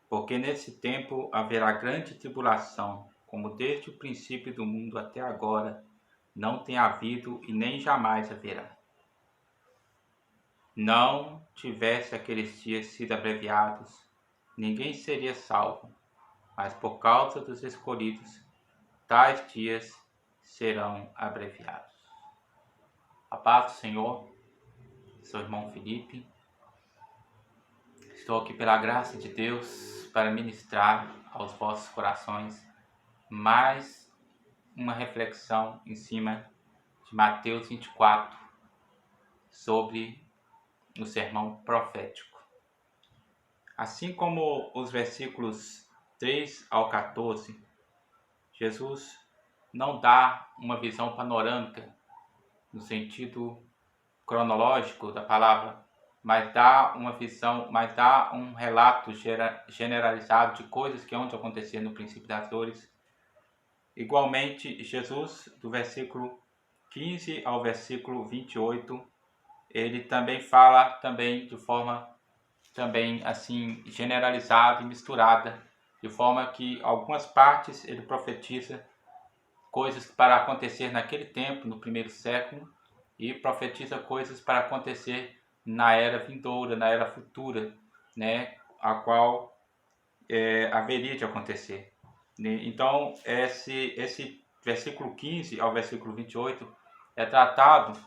Porque nesse tempo haverá grande tribulação, como desde o princípio do mundo até agora não tem havido e nem jamais haverá. Não tivesse aqueles dias sido abreviados, ninguém seria salvo, mas por causa dos escolhidos, tais dias serão abreviados. A paz do Senhor, sou o irmão Felipe. Estou aqui pela graça de Deus para ministrar aos vossos corações mais uma reflexão em cima de Mateus 24 sobre o sermão profético. Assim como os versículos 3 ao 14, Jesus não dá uma visão panorâmica no sentido cronológico da palavra, mas dá uma visão, mas dá um relato generalizado de coisas que hão de acontecer no princípio das dores. Igualmente, Jesus, do versículo 15 ao versículo 28, ele também fala também de forma também assim generalizada e misturada, de forma que algumas partes ele profetiza coisas para acontecer naquele tempo, no primeiro século, e profetiza coisas para acontecer na era vindoura, na era futura, né, a qual haveria de acontecer. Então, esse versículo 15 ao versículo 28 é tratado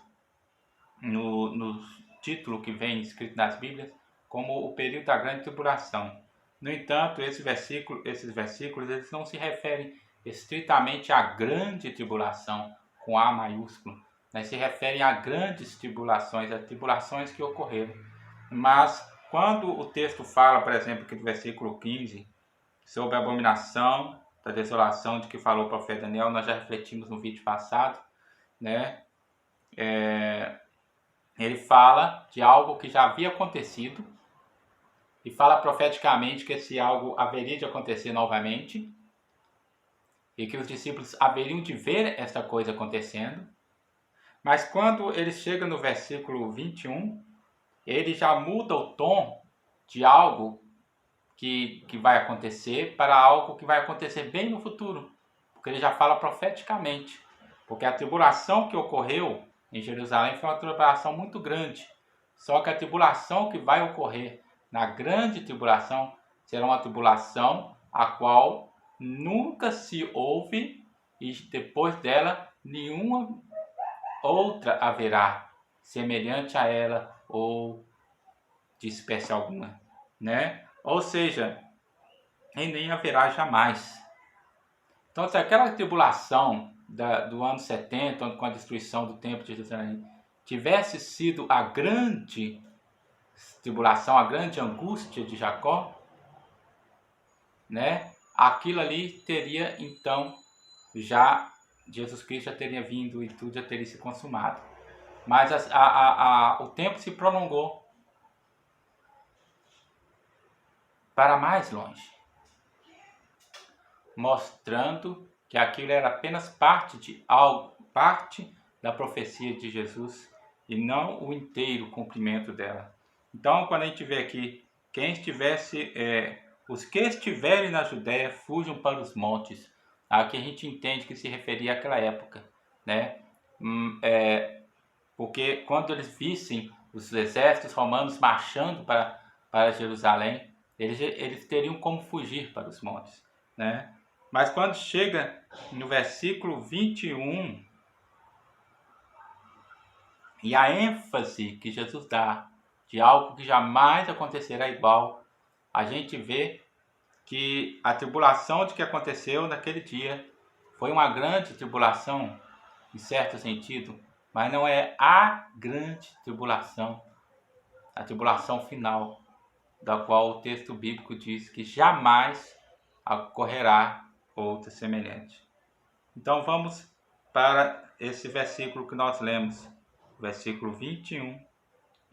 no título que vem escrito nas Bíblias como o período da grande tribulação. No entanto, esses versículos eles não se referem estritamente à grande tribulação, com A maiúsculo, mas se referem a grandes tribulações, a tribulações que ocorreram. Mas, quando o texto fala, por exemplo, aqui do versículo 15, sobre a abominação da desolação de que falou o profeta Daniel, nós já refletimos no vídeo passado, né? Ele fala de algo que já havia acontecido e fala profeticamente que esse algo haveria de acontecer novamente e que os discípulos haveriam de ver essa coisa acontecendo. Mas quando ele chega no versículo 21, ele já muda o tom de algo que vai acontecer para algo que vai acontecer bem no futuro, porque ele já fala profeticamente, porque a tribulação que ocorreu em Jerusalém foi uma tribulação muito grande, só que a tribulação que vai ocorrer na grande tribulação será uma tribulação a qual nunca se houve e depois dela nenhuma outra haverá semelhante a ela ou de espécie alguma, né? Ou seja, e nem haverá jamais. Então, se aquela tribulação do ano 70, com a destruição do templo de Jerusalém, tivesse sido a grande tribulação, a grande angústia de Jacó, né? Aquilo ali teria, então, já, Jesus Cristo já teria vindo e tudo já teria se consumado. Mas o tempo se prolongou para mais longe, mostrando que aquilo era apenas parte de algo, parte da profecia de Jesus e não o inteiro cumprimento dela. Então, quando a gente vê aqui, os que estiverem na Judéia fujam para os montes, aqui a gente entende que se referia àquela época, né? Porque quando eles vissem os exércitos romanos marchando para Jerusalém, eles teriam como fugir para os montes, né? Mas quando chega no versículo 21, e a ênfase que Jesus dá de algo que jamais acontecerá igual, a gente vê que a tribulação de que aconteceu naquele dia foi uma grande tribulação, em certo sentido, mas não é a grande tribulação, a tribulação final, da qual o texto bíblico diz que jamais ocorrerá outra semelhante. Então vamos para esse versículo que nós lemos, o versículo 21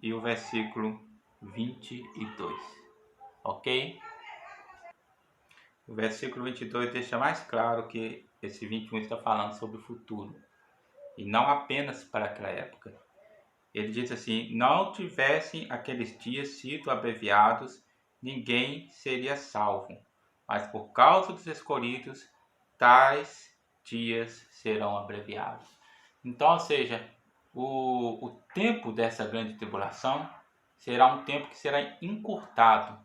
e o versículo 22, ok? O versículo 22 deixa mais claro que esse 21 está falando sobre o futuro, e não apenas para aquela época. Ele diz assim: não tivessem aqueles dias sido abreviados, ninguém seria salvo, mas por causa dos escolhidos, tais dias serão abreviados. Então, ou seja, o tempo dessa grande tribulação será um tempo que será encurtado,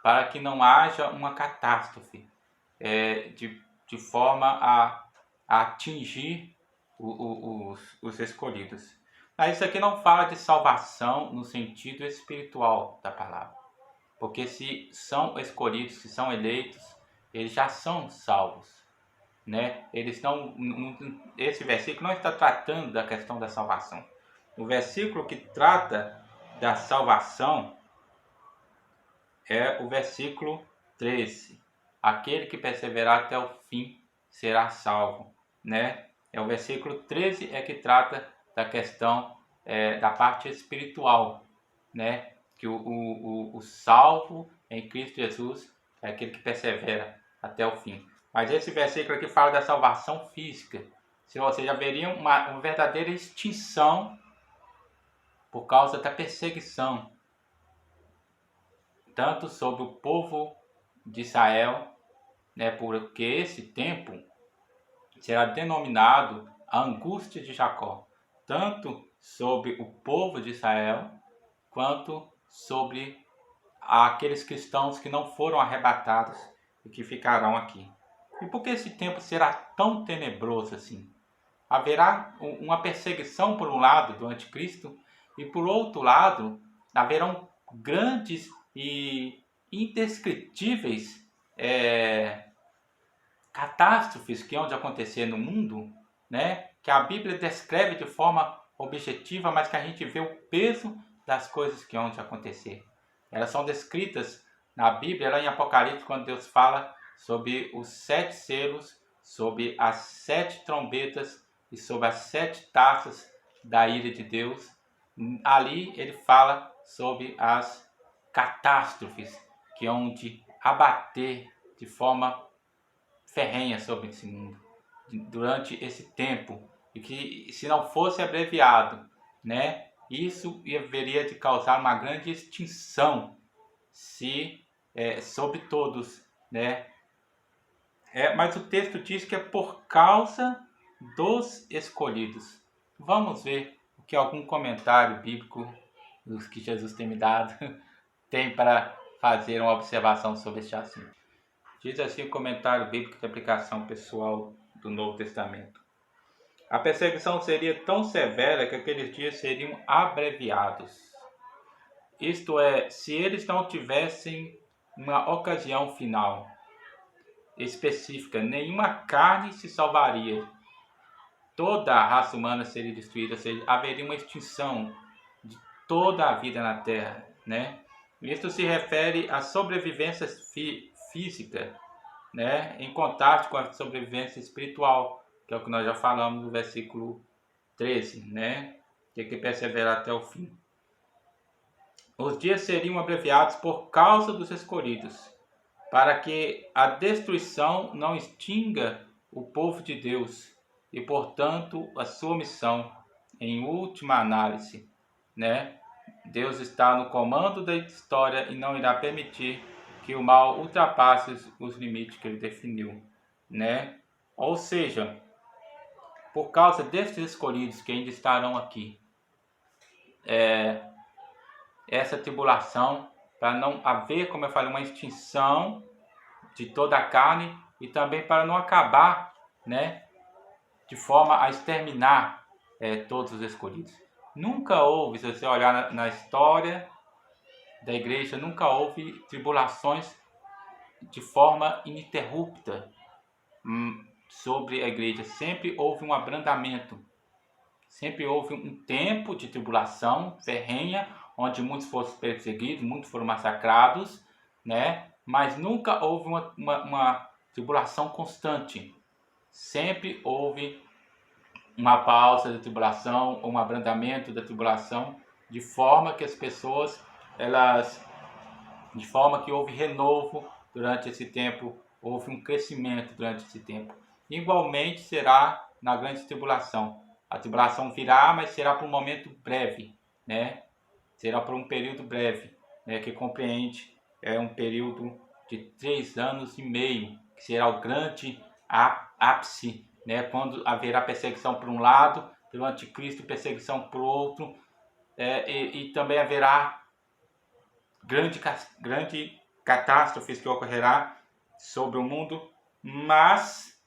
para que não haja uma catástrofe, de forma a atingir os escolhidos. Mas isso aqui não fala de salvação no sentido espiritual da palavra, porque se são escolhidos, se são eleitos, eles já são salvos, né? Eles não, esse versículo não está tratando da questão da salvação. O versículo que trata da salvação é o versículo 13. Aquele que perseverar até o fim será salvo, né? É o versículo 13 que trata da questão da parte espiritual, né? Que o salvo em Cristo Jesus é aquele que persevera até o fim. Mas esse versículo aqui fala da salvação física. Se você já veria uma verdadeira extinção por causa da perseguição, tanto sobre o povo de Israel, né, porque esse tempo será denominado a angústia de Jacó, tanto sobre o povo de Israel, quanto sobre aqueles cristãos que não foram arrebatados e que ficarão aqui. E por que esse tempo será tão tenebroso assim? Haverá uma perseguição por um lado do anticristo, e por outro lado haverão grandes e indescritíveis catástrofes que hão de acontecer no mundo, né? Que a Bíblia descreve de forma objetiva, mas que a gente vê o peso das coisas que hão de acontecer. Elas são descritas na Bíblia, lá em Apocalipse, quando Deus fala sobre os 7 selos, sobre as 7 trombetas e sobre as 7 taças da ira de Deus. Ali ele fala sobre as catástrofes que hão de abater de forma ferrenha sobre esse mundo durante esse tempo, e que se não fosse abreviado, né, isso haveria de causar uma grande extinção sobre todos, né? Mas o texto diz que é por causa dos escolhidos. Vamos ver o que algum comentário bíblico dos que Jesus tem me dado tem para fazer uma observação sobre este assunto. Diz assim o comentário bíblico de aplicação pessoal do Novo Testamento: a perseguição seria tão severa que aqueles dias seriam abreviados. Isto é, se eles não tivessem uma ocasião final específica, nenhuma carne se salvaria. Toda a raça humana seria destruída, ou seja, haveria uma extinção de toda a vida na Terra, né? Isso se refere à sobrevivência física, né, em contraste com a sobrevivência espiritual, que é o que nós já falamos no versículo 13, né, que perseverar até o fim. Os dias seriam abreviados por causa dos escolhidos, para que a destruição não extinga o povo de Deus e, portanto, a sua missão em última análise, né? Deus está no comando da história e não irá permitir que o mal ultrapasse os limites que ele definiu, né? Ou seja, por causa destes escolhidos que ainda estarão aqui, essa tribulação, para não haver, como eu falei, uma extinção de toda a carne, e também para não acabar, né, de forma a exterminar todos os escolhidos. Nunca houve, se você olhar na história da igreja, nunca houve tribulações de forma ininterrupta sobre a igreja. Sempre houve um abrandamento, sempre houve um tempo de tribulação ferrenha, onde muitos foram perseguidos, muitos foram massacrados, né? Mas nunca houve uma tribulação constante. Sempre houve uma pausa da tribulação, um abrandamento da tribulação, de forma que as pessoas, de forma que houve renovo durante esse tempo, houve um crescimento durante esse tempo. Igualmente será na grande tribulação. A tribulação virá, mas será por um momento breve, né? Será por um período breve. que compreende um período de 3 anos e meio, que será o grande ápice, né, quando haverá perseguição por um lado, pelo anticristo, perseguição por outro, e também haverá grande catástrofes que ocorrerá sobre o mundo, mas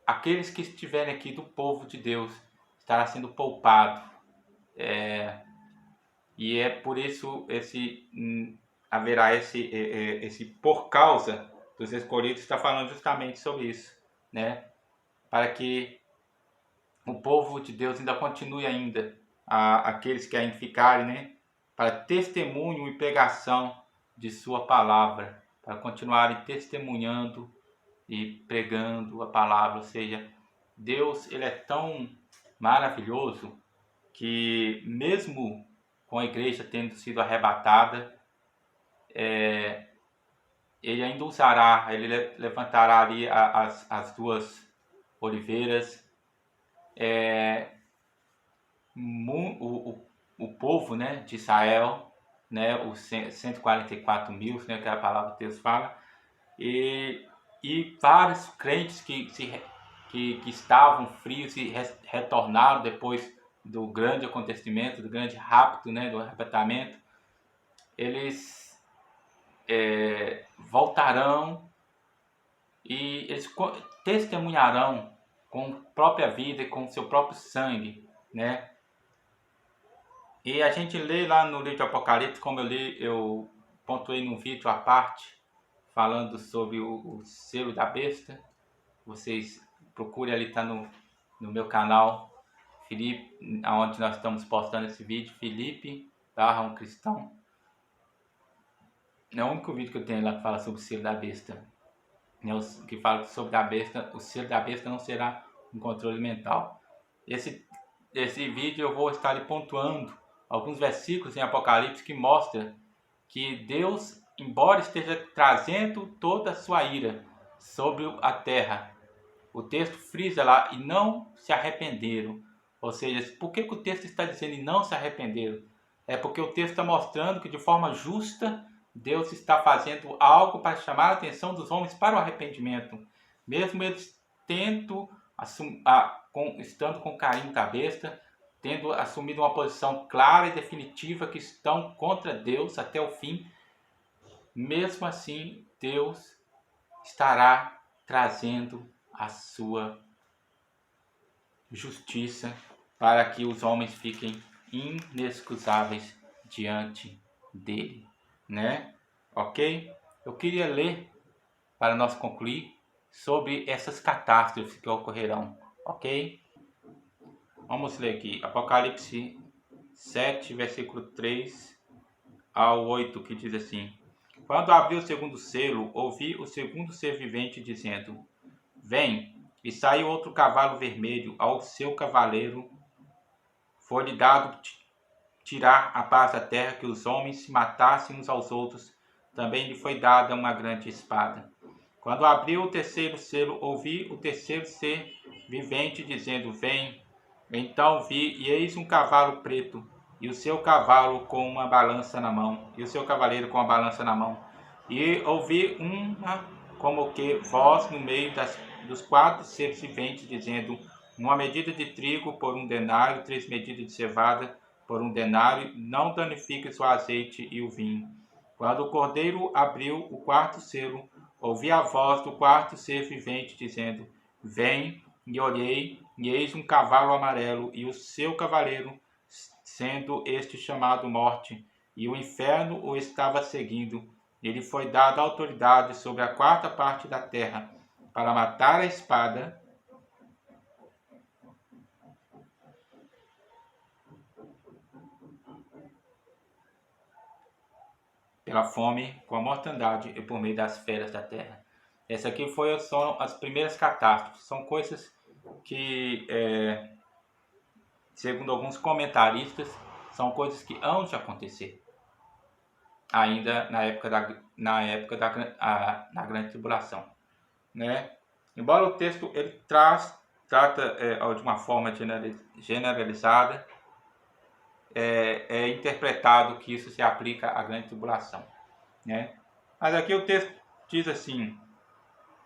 aqueles que estiverem aqui do povo de Deus estará sendo poupado. E é por isso haverá esse por causa dos escolhidos, está falando justamente sobre isso, né? Para que o povo de Deus ainda continue ainda, aqueles que ainda ficarem, né? Para testemunho e pregação de sua palavra, para continuarem testemunhando e pregando a palavra. Ou seja, Deus, ele é tão maravilhoso que mesmo com a igreja tendo sido arrebatada, ele ainda usará, ele levantará ali as duas oliveiras, o povo, né, de Israel, né, os 144 mil, né, que a palavra de Deus fala, e vários crentes que estavam frios e retornaram depois do grande acontecimento, do grande rapto, né, do arrebatamento, eles voltarão e eles testemunharão com própria vida e com seu próprio sangue, né? E a gente lê lá no livro de Apocalipse, como eu pontuei num vídeo à parte, falando sobre o selo da besta. Vocês procurem ali, tá no meu canal, Felipe, onde nós estamos postando esse vídeo, Felipe / Cristão. É o único vídeo que eu tenho lá que fala sobre o selo da besta. Que fala sobre a besta, o selo da besta não será um controle mental. Esse vídeo eu vou estar ali pontuando alguns versículos em Apocalipse que mostram que Deus, embora esteja trazendo toda a sua ira sobre a terra, o texto frisa lá, e não se arrependeram. Ou seja, por que o texto está dizendo e não se arrependeram? É porque o texto está mostrando que de forma justa Deus está fazendo algo para chamar a atenção dos homens para o arrependimento. Mesmo eles estando com carinho da besta, tendo assumido uma posição clara e definitiva que estão contra Deus até o fim, mesmo assim Deus estará trazendo a sua justiça para que os homens fiquem inexcusáveis diante dele, né? Ok? Eu queria ler, para nós concluir, sobre essas catástrofes que ocorrerão, ok? Vamos ler aqui, Apocalipse 7, versículo 3 ao 8, que diz assim: Quando abriu o segundo selo, ouvi o segundo ser vivente dizendo: Vem. E saiu outro cavalo vermelho, ao seu cavaleiro foi-lhe dado tirar a paz da terra, que os homens se matassem uns aos outros. Também lhe foi dada uma grande espada. Quando abriu o terceiro selo, ouvi o terceiro ser vivente dizendo: Vem. Então vi, e eis um cavalo preto, e o seu cavalo com uma balança na mão, e o seu cavaleiro com uma balança na mão. E ouvi uma como que voz no meio dos 4 seres viventes, dizendo: uma medida de trigo por 1 denário, 3 medidas de cevada por 1 denário, não danifiques o azeite e o vinho. Quando o cordeiro abriu o 4º selo, ouvi a voz do 4º ser vivente, dizendo: Vem. E olhei, e eis um cavalo amarelo, e o seu cavaleiro, sendo este chamado Morte, e o inferno o estava seguindo. Ele foi dado autoridade sobre a 4ª parte da terra, para matar a espada, pela fome, com a mortandade e por meio das feras da terra. Essa aqui são as primeiras catástrofes. São coisas que, segundo alguns comentaristas, são coisas que hão de acontecer ainda na época da grande tribulação, né? Embora o texto ele trata de uma forma generalizada, é interpretado que isso se aplica à grande tribulação, né? Mas aqui o texto diz assim: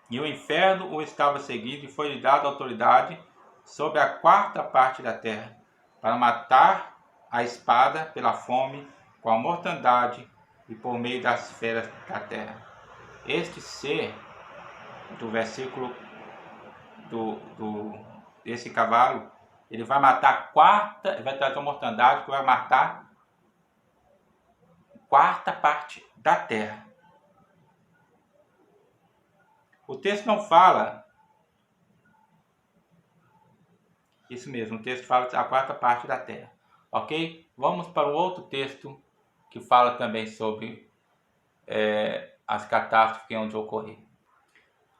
e o inferno o estava seguindo, e foi-lhe dada autoridade sobre a quarta parte da terra, para matar a espada pela fome, com a mortandade e por meio das feras da terra. Este ser do versículo desse cavalo, ele vai matar a quarta, ele vai trazer uma mortandade que vai matar a quarta parte da terra. O texto não fala, isso mesmo, o texto fala a quarta parte da terra, ok? Vamos para um outro texto que fala também sobre as catástrofes onde ocorrer.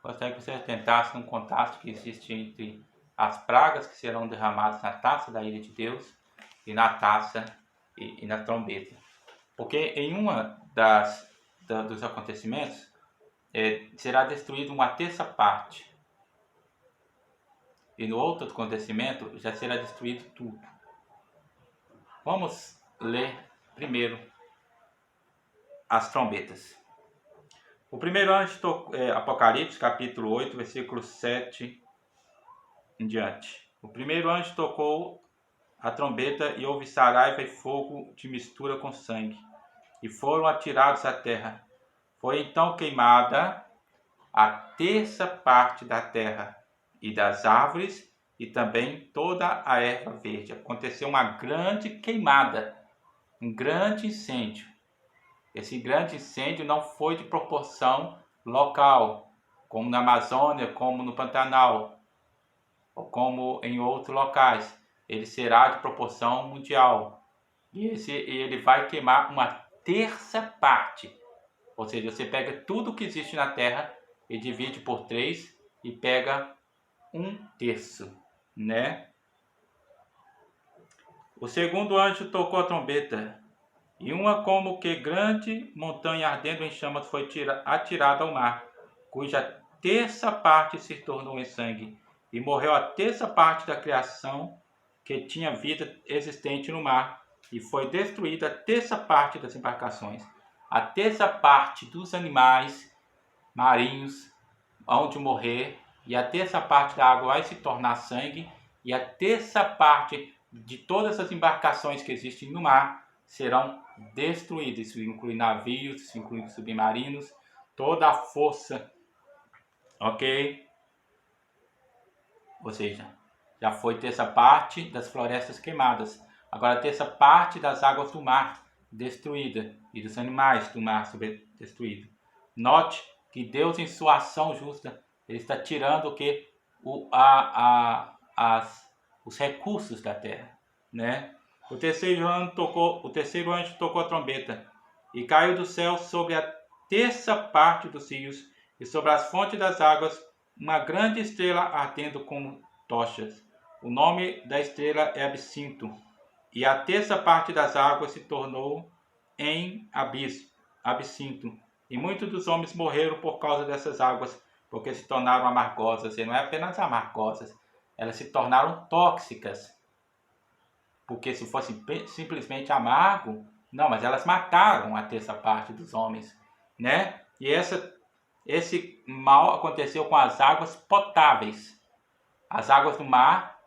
Gostaria que você atentasse no contraste que existe entre as pragas que serão derramadas na taça da ira de Deus e na taça e na trombeta. Porque em uma dos acontecimentos será destruída uma terça parte. E no outro acontecimento já será destruído tudo. Vamos ler primeiro as trombetas. O primeiro anjo tocou, Apocalipse, capítulo 8, versículo 7 em diante. O primeiro anjo tocou a trombeta e houve saraiva e fogo de mistura com sangue, e foram atirados à terra. Foi então queimada a terça parte da terra e das árvores, e também toda a erva verde. Aconteceu uma grande queimada, um grande incêndio. Esse grande incêndio não foi de proporção local, como na Amazônia, como no Pantanal, ou como em outros locais. Ele será de proporção mundial. E ele vai queimar uma terça parte. Ou seja, você pega tudo que existe na Terra e divide por 3 e pega 1/3, né? O segundo anjo tocou a trombeta, e uma como que grande montanha ardendo em chamas foi atirada ao mar, cuja terça parte se tornou em sangue, e morreu a terça parte da criação que tinha vida existente no mar, e foi destruída a terça parte das embarcações. A terça parte dos animais marinhos hão de morrer, e a terça parte da água vai se tornar sangue, e a terça parte de todas as embarcações que existem no mar serão destruídas. Isso inclui navios, isso inclui submarinos, toda a força, ok? Ou seja, já foi terça parte das florestas queimadas, agora a terça parte das águas do mar destruída e dos animais do mar destruídos. Note que Deus, em sua ação justa, ele está tirando o que? Os recursos da terra, né? O terceiro anjo tocou a trombeta, e caiu do céu sobre a terça parte dos rios e sobre as fontes das águas uma grande estrela ardendo como tochas. O nome da estrela é Absinto, e a terça parte das águas se tornou em absinto. E muitos dos homens morreram por causa dessas águas, porque se tornaram amargosas. E não é apenas amargosas, elas se tornaram tóxicas. Porque se fosse simplesmente amargo, não, mas elas mataram a terça parte dos homens, né? E esse mal aconteceu com as águas potáveis. As águas do mar,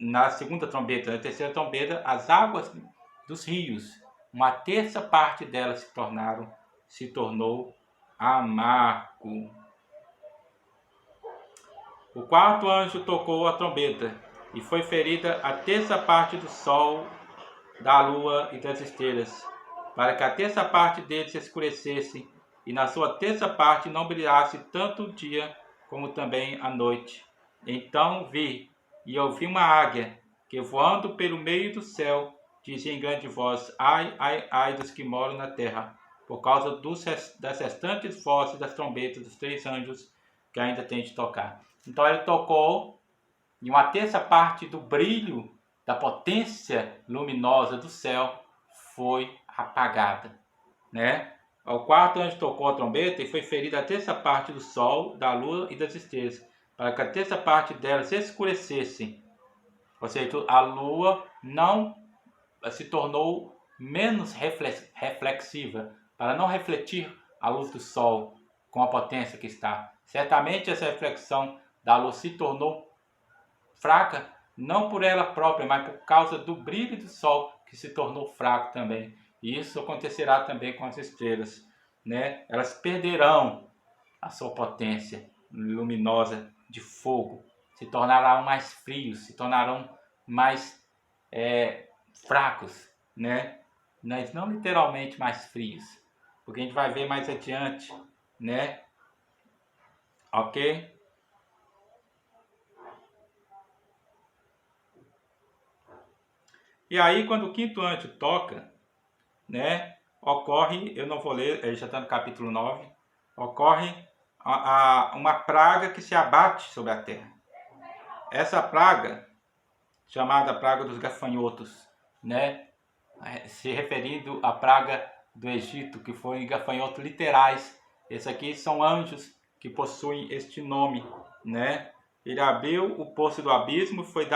na segunda trombeta, na terceira trombeta, as águas dos rios, uma terça parte delas se tornou amargo. O quarto anjo tocou a trombeta, e foi ferida a terça parte do sol, da lua e das estrelas, para que a terça parte deles se escurecesse, e na sua terça parte não brilhasse tanto o dia como também a noite. Então vi, e ouvi uma águia, que voando pelo meio do céu, dizia em grande voz: ai, ai, ai dos que moram na terra, por causa das restantes vozes das trombetas dos 3 anjos que ainda tem de tocar. Então ele tocou, e uma terça parte do brilho, da potência luminosa do céu foi apagada, né? O quarto anjo tocou a trombeta, e foi ferida a terça parte do sol, da lua e das estrelas, para que a terça parte delas se escurecesse. Ou seja, a lua não se tornou menos reflexiva, para não refletir a luz do sol com a potência que está. Certamente essa reflexão da luz se tornou fraca, não por ela própria, mas por causa do brilho do sol, que se tornou fraco também. E isso acontecerá também com as estrelas, né? Elas perderão a sua potência luminosa de fogo, se tornarão mais frios, se tornarão mais fracos, né? Mas não literalmente mais frios, porque a gente vai ver mais adiante, né? Ok? E aí, quando o quinto anjo toca, né, ocorre, eu não vou ler, ele já está no capítulo 9, ocorre uma praga que se abate sobre a terra. Essa praga, chamada praga dos gafanhotos, né, se referindo à praga do Egito, que foram gafanhotos literais. Esses aqui são anjos que possuem este nome, né? Ele abriu o poço do abismo, foi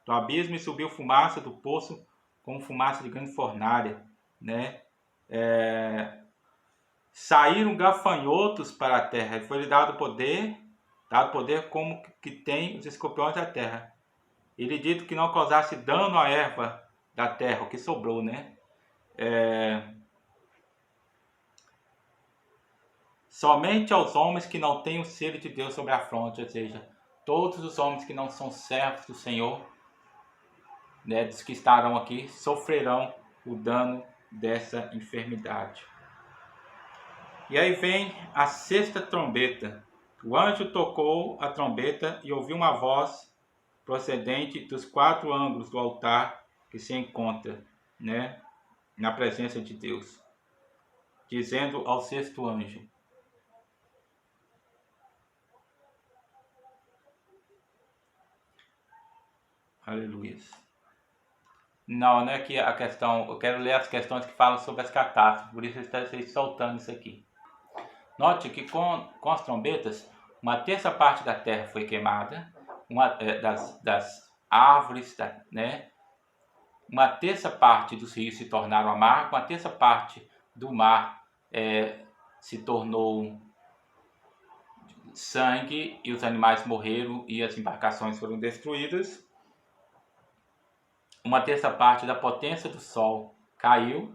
do abismo e subiu fumaça do poço como fumaça de grande fornalha, né? Saíram gafanhotos para a terra, e foi-lhe dado poder como que tem os escorpiões da terra. Ele dito que não causasse dano à erva da terra, o que sobrou, né? Somente aos homens que não têm o selo de Deus sobre a fronte, ou seja, todos os homens que não são servos do Senhor, né, dos que estarão aqui, sofrerão o dano dessa enfermidade. E aí vem a sexta trombeta. O anjo tocou a trombeta e ouviu uma voz procedente dos 4 ângulos do altar que se encontra, né, na presença de Deus, dizendo ao sexto anjo: aleluia. Não é que a questão, eu quero ler as questões que falam sobre as catástrofes, por isso eu estou soltando isso aqui. Note que com as trombetas, uma terça parte da terra foi queimada, das árvores, né? Uma terça parte dos rios se tornaram amargos, uma terça parte do mar se tornou sangue e os animais morreram e as embarcações foram destruídas. Uma terça parte da potência do sol caiu.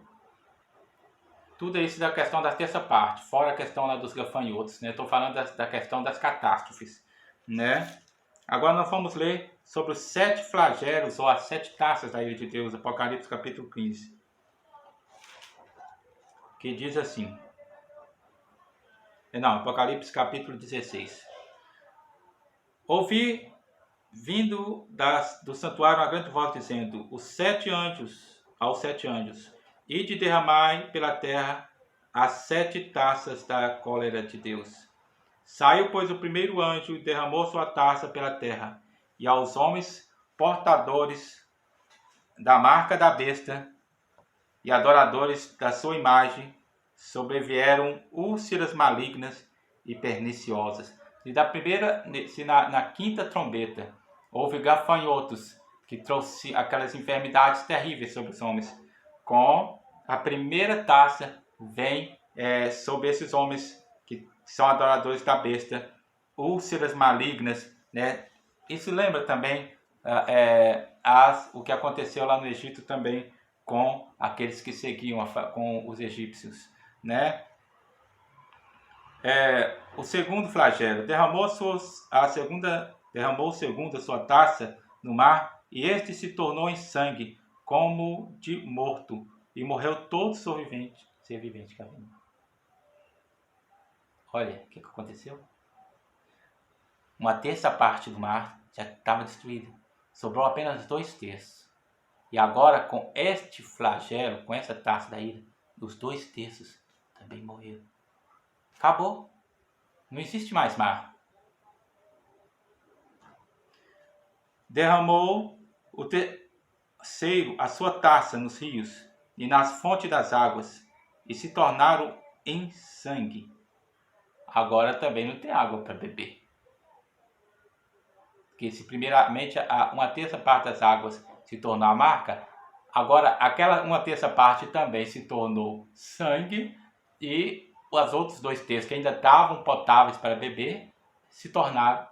Tudo isso da questão da terça parte, fora a questão lá dos gafanhotos, né? Estou falando da questão das catástrofes, né? Agora nós vamos ler sobre os 7 flagelos ou as 7 taças da ira de Deus, Apocalipse capítulo 15. Que diz assim. Não, Apocalipse capítulo 16. Ouvi vindo do santuário uma grande voz dizendo: aos 7 anjos, ide derramai pela terra as 7 taças da cólera de Deus. Saiu, pois, o primeiro anjo e derramou sua taça pela terra, e aos homens portadores da marca da besta e adoradores da sua imagem sobrevieram úlceras malignas e perniciosas. E na quinta trombeta houve gafanhotos que trouxe aquelas enfermidades terríveis sobre os homens. Com a primeira taça vem sobre esses homens que são adoradores da besta, úlceras malignas, né? Isso lembra também o que aconteceu lá no Egito também com aqueles que seguiam com os egípcios, né? O segundo flagelo derramou o segundo a sua taça no mar, e este se tornou em sangue como de morto, e morreu todo ser vivente. Olha o que aconteceu. Uma terça parte do mar já estava destruída, sobrou apenas 2/3. E agora, com este flagelo, com essa taça da ira, os 2/3 também morreram. Acabou. Não existe mais mar. Derramou o terceiro a sua taça nos rios e nas fontes das águas, e se tornaram em sangue. Agora também não tem água para beber. Porque se primeiramente uma terça parte das águas se tornou amarga, Agora, uma terça parte também se tornou sangue, e os outros 2 terços que ainda estavam potáveis para beber se tornaram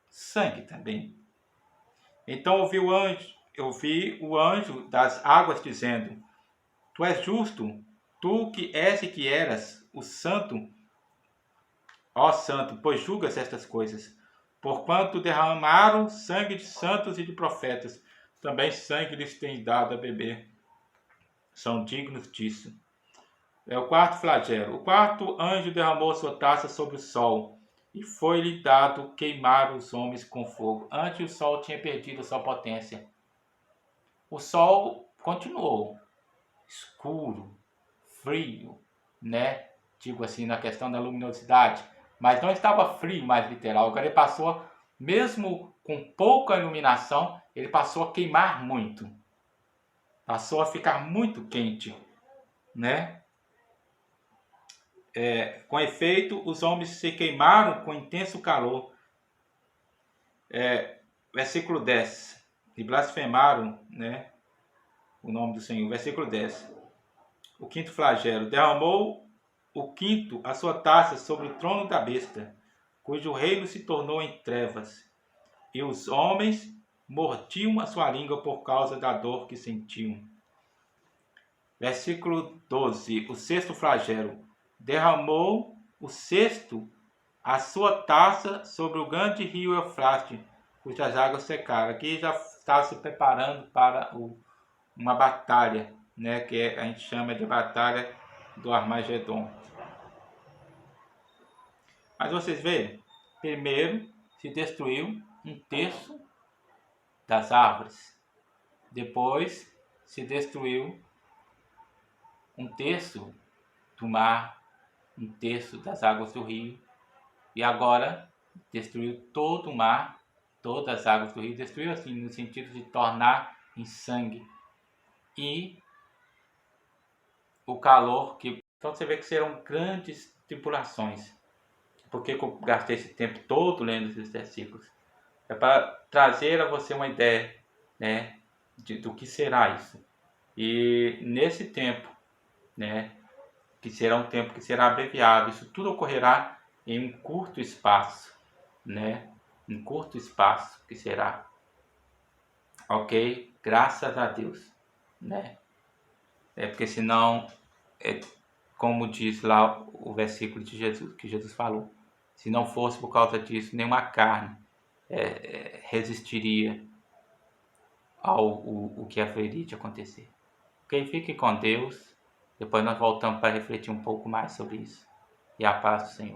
sangue também. Então eu vi o anjo das águas dizendo: Tu és justo, tu que és e que eras o santo, ó santo, pois julgas estas coisas. Porquanto derramaram sangue de santos e de profetas, também sangue lhes tem dado a beber. São dignos disso. É o quarto flagelo. O quarto anjo derramou sua taça sobre o sol, e foi-lhe dado queimar os homens com fogo. Antes o sol tinha perdido sua potência. O sol continuou escuro, frio, né? Digo assim, na questão da luminosidade. Mas não estava frio mais literal. Agora ele passou, mesmo com pouca iluminação, ele passou a queimar muito. Passou a ficar muito quente, né? Com efeito, os homens se queimaram com intenso calor. Versículo 10. E blasfemaram, né, o nome do Senhor. Versículo 10. O quinto flagelo. Derramou o quinto a sua taça sobre o trono da besta, cujo reino se tornou em trevas. E os homens mordiam a sua língua por causa da dor que sentiam. Versículo 12. O sexto flagelo. Derramou o sexto a sua taça sobre o grande rio Eufrates, cujas águas secaram. Aqui já está se preparando para uma batalha, né, que a gente chama de batalha do Armagedon. Mas vocês veem, primeiro se destruiu 1/3 das árvores, depois se destruiu 1/3 do mar, 1/3 das águas do rio, e agora destruiu todo o mar, todas as águas do rio, destruiu assim no sentido de tornar em sangue. E o calor que... Então você vê que serão grandes tribulações. Por que eu gastei esse tempo todo lendo esses versículos? É para trazer a você uma ideia, né, do que será isso. E nesse tempo, né, que será um tempo que será abreviado, isso tudo ocorrerá em um curto espaço, né? Um curto espaço que será. Ok? Graças a Deus, né? Porque senão, como diz lá o versículo de Jesus, que Jesus falou, se não fosse por causa disso, nenhuma carne resistiria ao o que haveria de acontecer. Ok? Fique com Deus. Depois nós voltamos para refletir um pouco mais sobre isso. E a paz do Senhor.